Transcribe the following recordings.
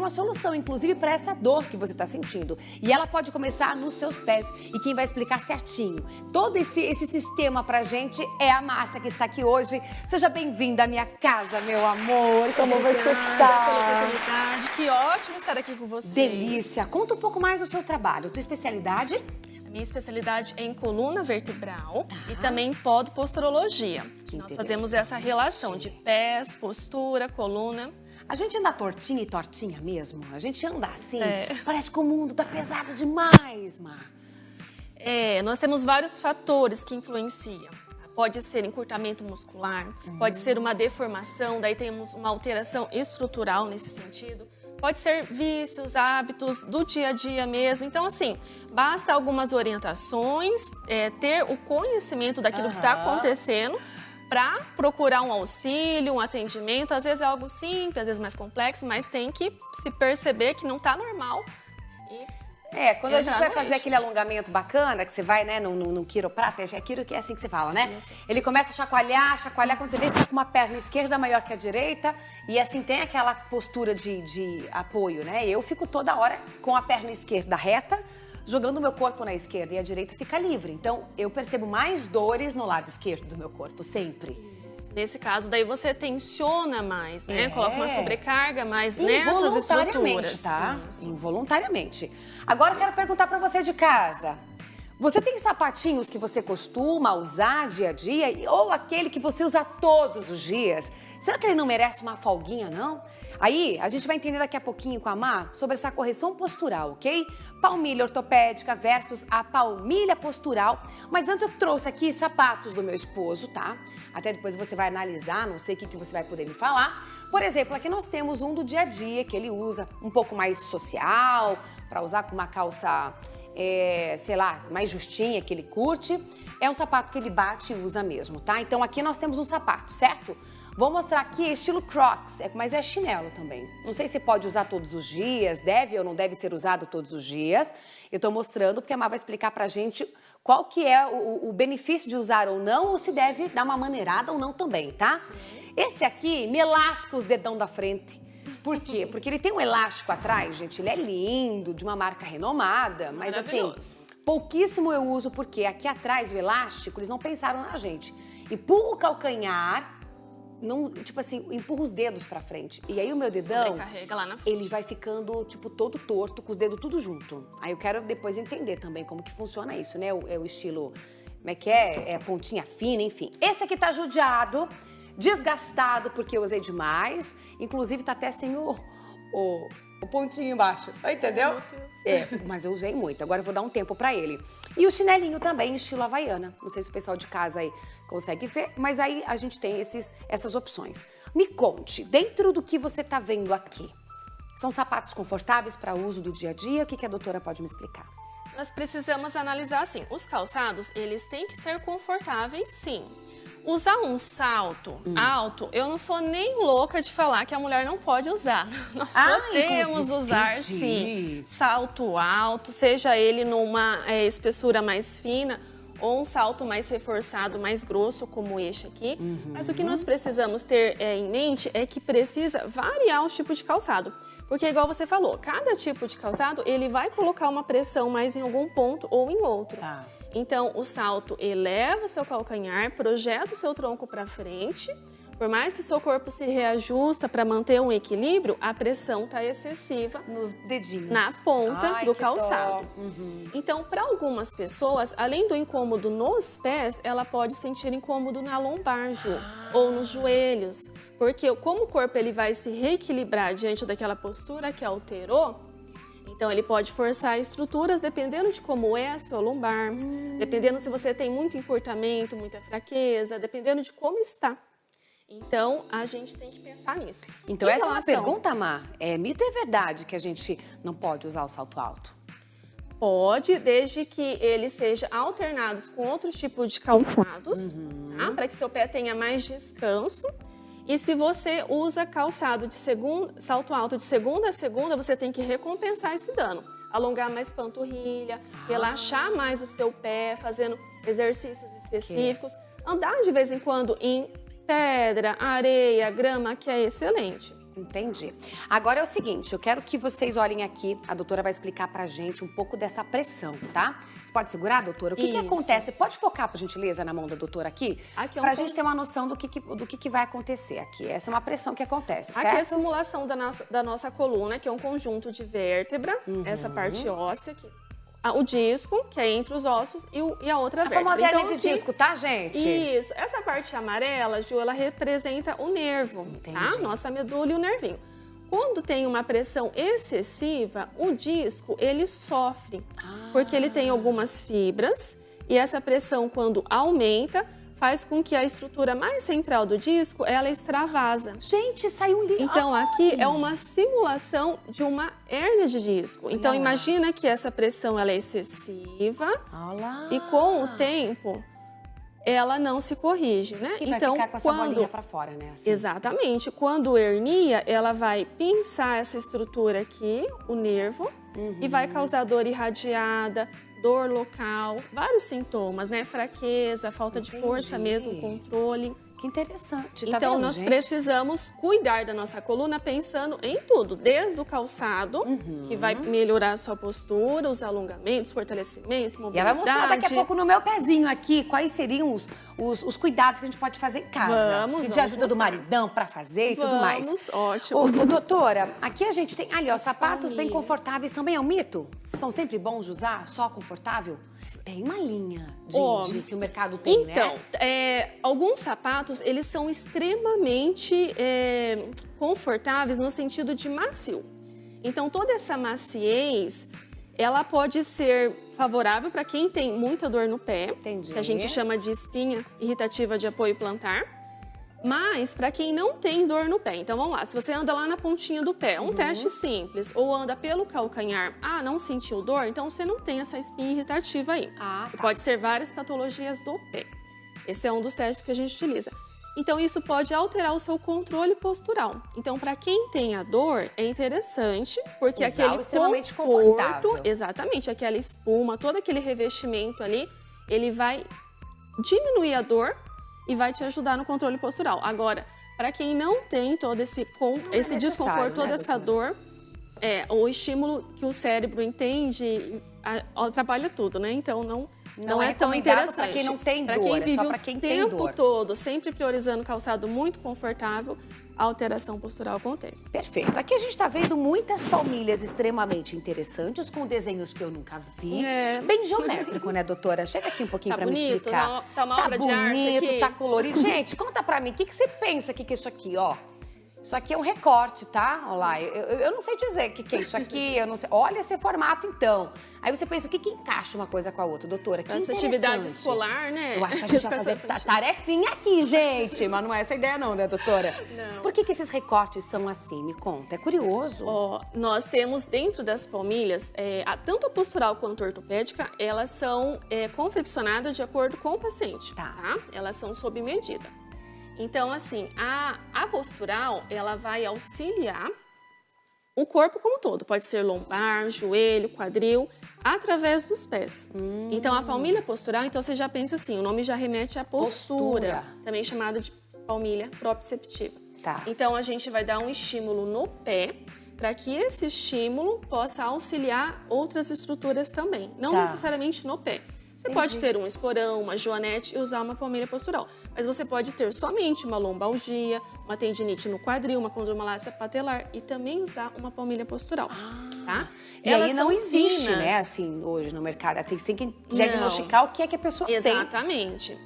uma solução, inclusive para essa dor que você está sentindo. E ela pode começar nos seus pés. E quem vai explicar certinho todo esse sistema pra gente é a Márcia, que está aqui hoje. Seja bem-vinda à minha casa, meu amor. Como você tá? Pela oportunidade. Que ótimo estar aqui com vocês. Delícia. Conta um pouco mais do seu trabalho. Tua especialidade? Minha especialidade é em coluna vertebral e também em podoposturologia. Nós fazemos essa relação de pés, postura, coluna. A gente anda tortinha e tortinha mesmo? A gente anda assim? Parece que o mundo tá pesado demais, Mar. Nós temos vários fatores que influenciam. Pode ser encurtamento muscular, pode ser uma deformação, daí temos uma alteração estrutural nesse sentido. Pode ser vícios, hábitos do dia a dia mesmo. Então, assim, basta algumas orientações, ter o conhecimento daquilo que está acontecendo para procurar um auxílio, um atendimento. Às vezes é algo simples, às vezes mais complexo, mas tem que se perceber que não está normal. Quando a gente vai fazer aquele alongamento bacana, que você vai, né, no quiroprata, é assim que você fala, né? Isso. Ele começa a chacoalhar, quando você vê, você tá com uma perna esquerda maior que a direita, e assim tem aquela postura de apoio, né? Eu fico toda hora com a perna esquerda reta, jogando o meu corpo na esquerda, e a direita fica livre. Então, eu percebo mais dores no lado esquerdo do meu corpo, sempre. Nesse caso, daí você tensiona mais, né? Coloca uma sobrecarga mais nessas estruturas. Tá? Involuntariamente. Agora eu quero perguntar para você de casa. Você tem sapatinhos que você costuma usar dia a dia ou aquele que você usa todos os dias? Será que ele não merece uma folguinha, não? Aí, a gente vai entender daqui a pouquinho com a Má sobre essa correção postural, ok? Palmilha ortopédica versus a palmilha postural. Mas antes eu trouxe aqui sapatos do meu esposo, tá? Até depois você vai analisar, não sei o que você vai poder me falar. Por exemplo, aqui nós temos um do dia a dia que ele usa um pouco mais social, para usar com uma calça, sei lá, mais justinha, que ele curte. É um sapato que ele bate e usa mesmo, tá? Então aqui nós temos um sapato, certo? Vou mostrar aqui estilo Crocs, mas é chinelo também. Não sei se pode usar todos os dias, deve ou não deve ser usado todos os dias. Eu tô mostrando porque a Má vai explicar pra gente qual que é o benefício de usar ou não, ou se deve dar uma maneirada ou não também, tá? Sim. Esse aqui me lasca os dedão da frente. Por quê? Porque ele tem um elástico atrás, gente, ele é lindo, de uma marca renomada, mas assim, pouquíssimo eu uso porque aqui atrás o elástico, eles não pensaram na gente. Empurra o calcanhar, não, tipo assim, empurra os dedos pra frente. E aí o meu dedão, lá na frente, ele vai ficando, tipo, todo torto, com os dedos tudo junto. Aí eu quero depois entender também como que funciona isso, né? É o estilo, como é que é? É pontinha fina, enfim. Esse aqui tá judiado, desgastado, porque eu usei demais. Inclusive tá até sem o pontinho embaixo, entendeu? Mas eu usei muito, agora eu vou dar um tempo pra ele. E o chinelinho também, estilo havaiana. Não sei se o pessoal de casa aí consegue ver, mas aí a gente tem essas opções. Me conte, dentro do que você tá vendo aqui, são sapatos confortáveis para uso do dia a dia? O que a doutora pode me explicar? Nós precisamos analisar assim, os calçados, eles têm que ser confortáveis, sim. Usar um salto alto, eu não sou nem louca de falar que a mulher não pode usar. Nós podemos usar, sim, salto alto, seja ele numa espessura mais fina ou um salto mais reforçado, mais grosso, como este aqui. Mas o que nós precisamos ter em mente é que precisa variar o tipo de calçado. Porque, igual você falou, cada tipo de calçado, ele vai colocar uma pressão mais em algum ponto ou em outro. Tá. Então, o salto eleva o seu calcanhar, projeta o seu tronco para frente. Por mais que o seu corpo se reajusta para manter um equilíbrio, a pressão está excessiva nos dedinhos, na ponta do calçado. Então, para algumas pessoas, além do incômodo nos pés, ela pode sentir incômodo na lombar, ou nos joelhos. Porque como o corpo ele vai se reequilibrar diante daquela postura que alterou, então, ele pode forçar estruturas dependendo de como é a sua lombar, dependendo se você tem muito encurtamento, muita fraqueza, dependendo de como está. Então, a gente tem que pensar nisso. Então, essa é uma pergunta, Má. É mito ou é verdade que a gente não pode usar o salto alto? Pode, desde que eles sejam alternados com outro tipo de calçados, tá? Para que seu pé tenha mais descanso. E se você usa calçado salto alto de segunda a segunda, você tem que recompensar esse dano. Alongar mais panturrilha, relaxar mais o seu pé, fazendo exercícios específicos. Andar de vez em quando em pedra, areia, grama, que é excelente. Entendi. Agora é o seguinte, eu quero que vocês olhem aqui, a doutora vai explicar pra gente um pouco dessa pressão, tá? Você pode segurar, doutora? O que acontece? Pode focar, por gentileza, na mão da doutora aqui? Aqui é pra gente ter uma noção do que vai acontecer aqui. Essa é uma pressão que acontece, certo? Aqui é a simulação da nossa coluna, que é um conjunto de vértebra, essa parte óssea aqui. O disco, que é entre os ossos, e a outra vértebra. A famosa hernia de disco, tá, gente? Isso. Essa parte amarela, Ju, ela representa o nervo, tá? Nossa medula e o nervinho. Quando tem uma pressão excessiva, o disco, ele sofre, porque ele tem algumas fibras, e essa pressão, quando aumenta, faz com que a estrutura mais central do disco, ela extravasa. Gente, saiu um livro. Então, aqui é uma simulação de uma hérnia de disco. Então, imagina que essa pressão ela é excessiva e com o tempo ela não se corrige, né? E então, vai ficar com essa bolinha pra fora, né? Assim. Exatamente. Quando hernia, ela vai pinçar essa estrutura aqui, o nervo, e vai causar dor irradiada, dor local, vários sintomas, né? Fraqueza, falta de força mesmo, controle. Que interessante. Então, tá vendo, nós gente? precisamos cuidar da nossa coluna pensando em tudo, desde o calçado, que vai melhorar a sua postura, os alongamentos, fortalecimento, mobilidade. E ela vai mostrar daqui a pouco no meu pezinho aqui quais seriam os cuidados que a gente pode fazer em casa. Vamos de ajuda do mostrar. maridão pra fazer e tudo mais. Ótimo. Ô, doutora, aqui a gente tem, ali ó, sapatos bem confortáveis também é um mito? São sempre bons de usar, só confortável? Tem uma linha que o mercado tem, né? Então, alguns sapatos, eles são extremamente confortáveis no sentido de macio. Então, toda essa maciez, ela pode ser favorável para quem tem muita dor no pé, que a gente chama de espinha irritativa de apoio plantar. Mas para quem não tem dor no pé, então vamos lá, se você anda lá na pontinha do pé, um teste simples, ou anda pelo calcanhar, não sentiu dor, então você não tem essa espinha irritativa aí. Pode ser várias patologias do pé. Esse é um dos testes que a gente utiliza. Então isso pode alterar o seu controle postural. Então para quem tem a dor, é interessante, porque aquele extremamente conforto, confortável. exatamente, aquela espuma, todo aquele revestimento ali, ele vai diminuir a dor e vai te ajudar no controle postural. Agora, para quem não tem todo esse desconforto, toda essa dor, o estímulo que o cérebro entende atrapalha tudo, né? Então, não é tão interessante. Para quem não tem dor, quem vive é só para quem tem dor. O tempo todo, sempre priorizando calçado muito confortável, a alteração postural acontece. Perfeito. Aqui a gente está vendo muitas palmilhas extremamente interessantes, com desenhos que eu nunca vi. Bem geométrico, né, doutora? Chega aqui um pouquinho para me explicar. Tá uma obra de arte aqui. Tá colorido. Gente, conta para mim, o que você pensa que é isso aqui, ó? Isso aqui é um recorte, tá? Olha lá, eu não sei dizer o que é isso aqui, eu não sei. Olha esse formato, então. Aí você pensa, o que encaixa uma coisa com a outra, doutora? Que essa atividade escolar, né? Eu acho que a gente vai fazer tarefinha aqui, gente. Mas não é essa a ideia não, né, doutora? Não. Por que esses recortes são assim? Me conta, é curioso. Nós temos dentro das palmilhas, tanto a postural quanto a ortopédica, elas são confeccionadas de acordo com o paciente, tá? Elas são sob medida. Então, assim, a postural, ela vai auxiliar o corpo como um todo. Pode ser lombar, joelho, quadril, através dos pés. Então, a palmilha postural, então você já pensa assim, o nome já remete à postura. Também chamada de palmilha proprioceptiva. Então, a gente vai dar um estímulo no pé, para que esse estímulo possa auxiliar outras estruturas também, não necessariamente no pé. Você pode ter um esporão, uma joanete e usar uma palmilha postural. Mas você pode ter somente uma lombalgia, uma tendinite no quadril, uma condromalácia patelar e também usar uma palmilha postural, tá? E aí não existe, né, assim, hoje no mercado. Tem que diagnosticar o que é que a pessoa tem. Exatamente.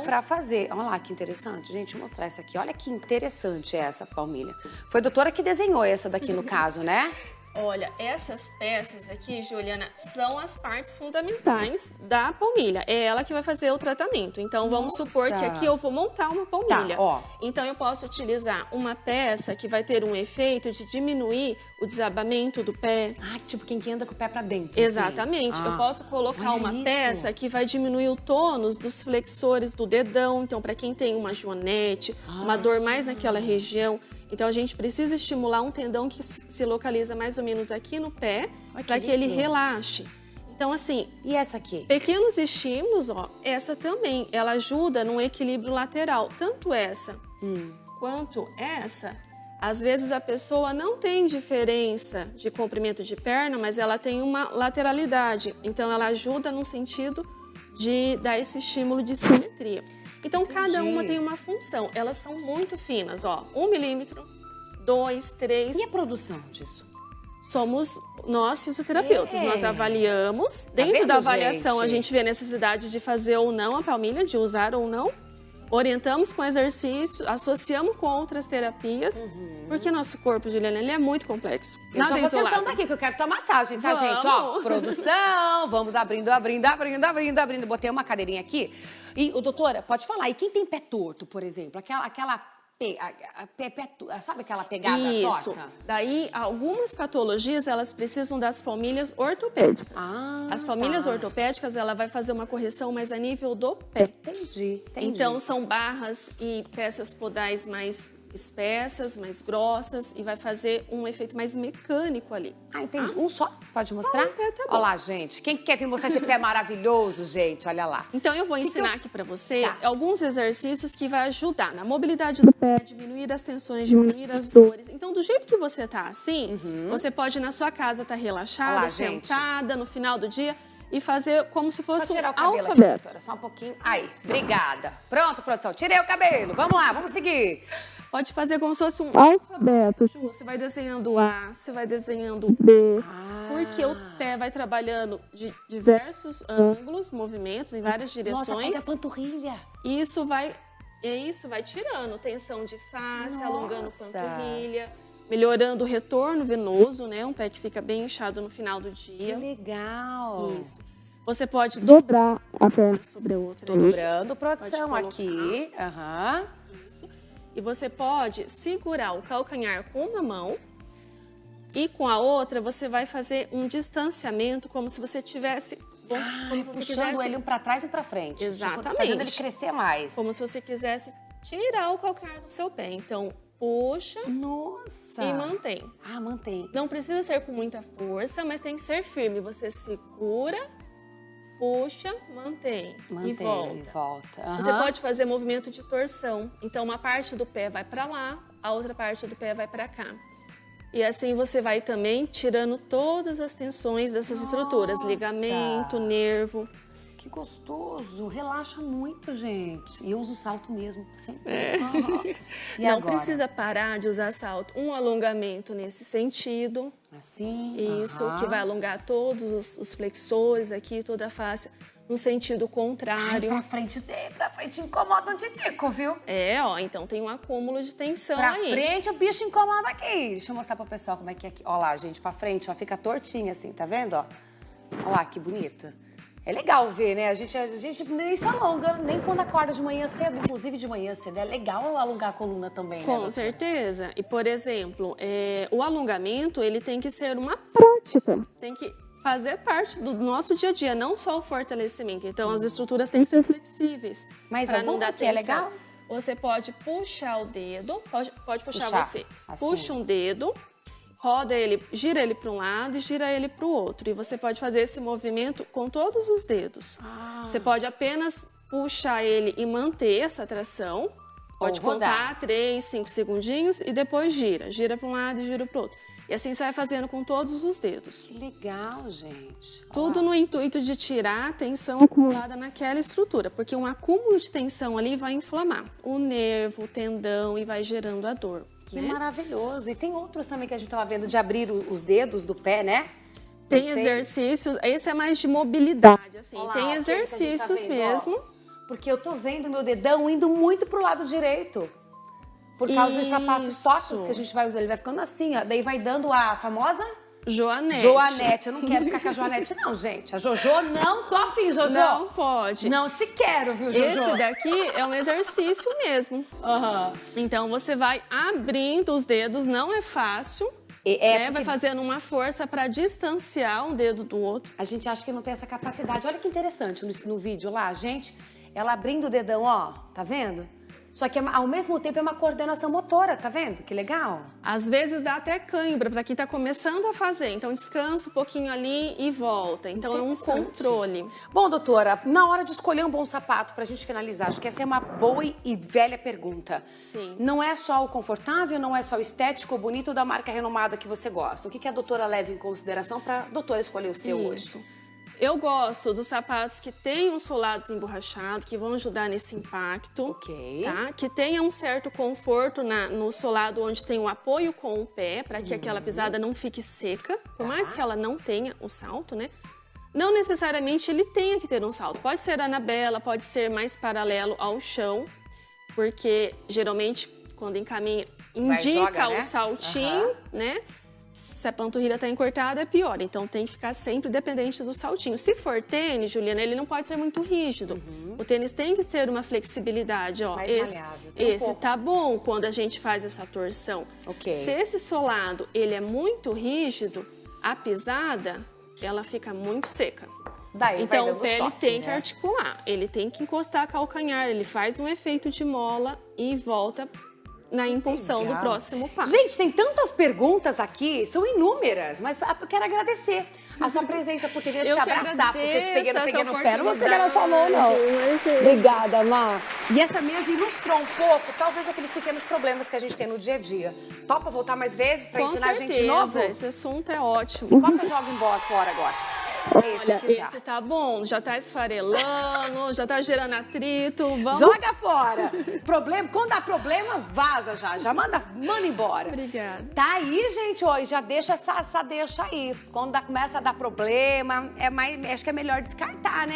Pra fazer. Olha lá que interessante, gente, vou mostrar essa aqui. Olha que interessante essa palmilha. Foi a doutora que desenhou essa daqui no caso, né? Olha, essas peças aqui, Juliana, são as partes fundamentais da palmilha. É ela que vai fazer o tratamento. Então, vamos supor que aqui eu vou montar uma palmilha. Então, eu posso utilizar uma peça que vai ter um efeito de diminuir o desabamento do pé. Tipo quem anda com o pé pra dentro. Exatamente. Eu posso colocar uma peça que vai diminuir o tônus dos flexores do dedão. Então, para quem tem uma joanete, uma dor mais naquela região. Então, a gente precisa estimular um tendão que se localiza mais ou menos aqui no pé, para que ele relaxe. Então, assim... E essa aqui? Pequenos estímulos, essa também, ela ajuda no equilíbrio lateral. Tanto essa quanto essa, Às vezes a pessoa não tem diferença de comprimento de perna, mas ela tem uma lateralidade. Então ela ajuda no sentido de dar esse estímulo de simetria. Então cada uma tem uma função. Elas são muito finas, ó. 1 milímetro, 2, 3. E a produção disso? Somos nós fisioterapeutas, nós avaliamos. Dentro da avaliação, a gente vê a necessidade de fazer ou não a palmilha, de usar ou não. Orientamos com exercício, associamos com outras terapias, porque nosso corpo, Juliana, ele é muito complexo. Eu já vou sentando aqui, que eu quero tomar massagem, tá, gente? Ó, produção, vamos abrindo. Botei uma cadeirinha aqui. E, doutora, pode falar, e quem tem pé torto, por exemplo? Sabe aquela pegada torta? Daí, algumas patologias, elas precisam das palmilhas ortopédicas. As palmilhas ortopédicas, ela vai fazer uma correção mais a nível do pé. Entendi. Então, são barras e peças podais mais espessas, mais grossas, e vai fazer um efeito mais mecânico ali. Entendi. Um só? Pode mostrar? Só um pé, tá bom. Olha lá, gente. Quem quer vir mostrar esse pé maravilhoso, gente? Olha lá. Então, eu vou ensinar aqui pra você alguns exercícios que vai ajudar na mobilidade do pé, diminuir as tensões, diminuir as dores. Então, do jeito que você tá assim, você pode na sua casa estar relaxada, Olá, sentada, no final do dia, e fazer como se fosse tirar um o cabelo alfabeto. aqui, doutora, só um pouquinho. Aí, obrigada. Pronto, produção, tirei o cabelo. Vamos lá, vamos seguir. Pode fazer como se fosse um alfabeto. Você vai desenhando A, você vai desenhando B, porque o pé vai trabalhando de diversos ângulos, movimentos, em várias direções. Nossa, pega a panturrilha. E isso vai tirando tensão de face, alongando panturrilha, melhorando o retorno venoso, né? Um pé que fica bem inchado no final do dia. Que legal. Isso. Você pode dobrar a perna sobre a outra. Tô dobrando, produção, aqui. Isso. E você pode segurar o calcanhar com uma mão e com a outra você vai fazer um distanciamento como se você tivesse... como se você puxando ele um pra trás e pra frente. Exatamente. Fazendo ele crescer mais. Como se você quisesse tirar o calcanhar do seu pé. Então, puxa e mantém. Mantém. Não precisa ser com muita força, mas tem que ser firme. Você segura, puxa, mantém e volta. Você pode fazer movimento de torção. Então, uma parte do pé vai para lá, a outra parte do pé vai para cá. E assim você vai também tirando todas as tensões dessas estruturas. Ligamento, nervo. Que gostoso. Relaxa muito, gente. E eu uso salto mesmo, sempre. E não agora? precisa parar de usar salto. Um alongamento nesse sentido. Assim? Isso, que vai alongar todos os flexores aqui, toda a face, no sentido contrário. Pra frente incomoda um titico, viu? Então tem um acúmulo de tensão pra aí. Pra frente o bicho incomoda aqui. Deixa eu mostrar pro pessoal como é que é aqui. Ó lá, gente, pra frente, ó, fica tortinha assim, tá vendo, ó? Ó lá, que bonita. É legal ver, né? A gente nem se alonga, nem quando acorda de manhã cedo, inclusive de manhã cedo. É legal alongar a coluna também, né? Com certeza. E, por exemplo, o alongamento, ele tem que ser uma prática. Tem que fazer parte do nosso dia a dia, não só o fortalecimento. Então, as estruturas têm que ser flexíveis. Mas não dar que é legal? Você pode puxar o dedo, pode puxar você. Assim. Puxa um dedo, roda ele, gira ele para um lado e gira ele para o outro. E você pode fazer esse movimento com todos os dedos. Você pode apenas puxar ele e manter essa tração. Pode contar 3, 5 segundinhos e depois gira. Gira para um lado e gira para o outro. E assim você vai fazendo com todos os dedos. Que legal, gente. Tudo no intuito de tirar a tensão acumulada naquela estrutura. Porque um acúmulo de tensão ali vai inflamar o nervo, o tendão e vai gerando a dor. Que maravilhoso. E tem outros também que a gente estava vendo de abrir os dedos do pé, né? Tem exercícios, esse é mais de mobilidade, assim. Olá, tem exercícios mesmo. Porque eu tô vendo meu dedão indo muito pro lado direito. Por causa dos sapatos tortos que a gente vai usar. Ele vai ficando assim, ó. Daí vai dando a famosa... Joanete. Joanete. Eu não quero ficar com a Joanete, não, gente. A Jojo, não tô afim, Jojo. Não pode. Não te quero, viu, Jojo? Esse daqui é um exercício mesmo. Então, você vai abrindo os dedos, não é fácil. Vai fazendo uma força para distanciar um dedo do outro. A gente acha que não tem essa capacidade. Olha que interessante no vídeo lá, gente. Ela abrindo o dedão, ó. Tá vendo? Só que ao mesmo tempo é uma coordenação motora, tá vendo? Que legal. Às vezes dá até cãibra para quem tá começando a fazer. Então descansa um pouquinho ali e volta. Então é um controle. Bom, doutora, na hora de escolher um bom sapato pra gente finalizar, acho que essa é uma boa e velha pergunta. Sim. Não é só o confortável, não é só o estético, o bonito da marca renomada que você gosta. O que a doutora leva em consideração pra doutora escolher o seu hoje? Eu gosto dos sapatos que tenham solados emborrachados, que vão ajudar nesse impacto. Ok. Tá? Que tenha um certo conforto no solado onde tem um apoio com o pé, para que aquela pisada não fique seca, por mais que ela não tenha o salto, né? Não necessariamente ele tenha que ter um salto. Pode ser anabela, pode ser mais paralelo ao chão, porque geralmente quando encaminha, indica o saltinho, né? Se a panturrilha está encurtada, é pior. Então, tem que ficar sempre dependente do saltinho. Se for tênis, Juliana, ele não pode ser muito rígido. O tênis tem que ter uma flexibilidade, ó. Mais maleável. Esse tá bom quando a gente faz essa torção. Ok. Se esse solado, ele é muito rígido, a pisada, ela fica muito seca. Daí então, vai o dando pé choque, ele tem né? que articular. Ele tem que encostar calcanhar, ele faz um efeito de mola e volta na impulsão do próximo passo. Gente, tem tantas perguntas aqui, são inúmeras, mas eu quero agradecer a sua presença por ter vindo te abraçar, porque eu te peguei no pé, não vou pegar na sua mão, não. Obrigada, Má. E essa mesa ilustrou um pouco, talvez, aqueles pequenos problemas que a gente tem no dia a dia. Topa voltar mais vezes pra ensinar a gente de novo? Esse assunto é ótimo. Qual que eu jogo embora fora agora? Esse aqui já. Esse tá bom, já tá esfarelando, já tá gerando atrito. Vamos... Joga fora. Problema, quando dá problema, vaza já. Já manda embora. Obrigada. Tá aí, gente, ó, já deixa essa deixa aí. Quando começa a dar problema, acho que é melhor descartar, né?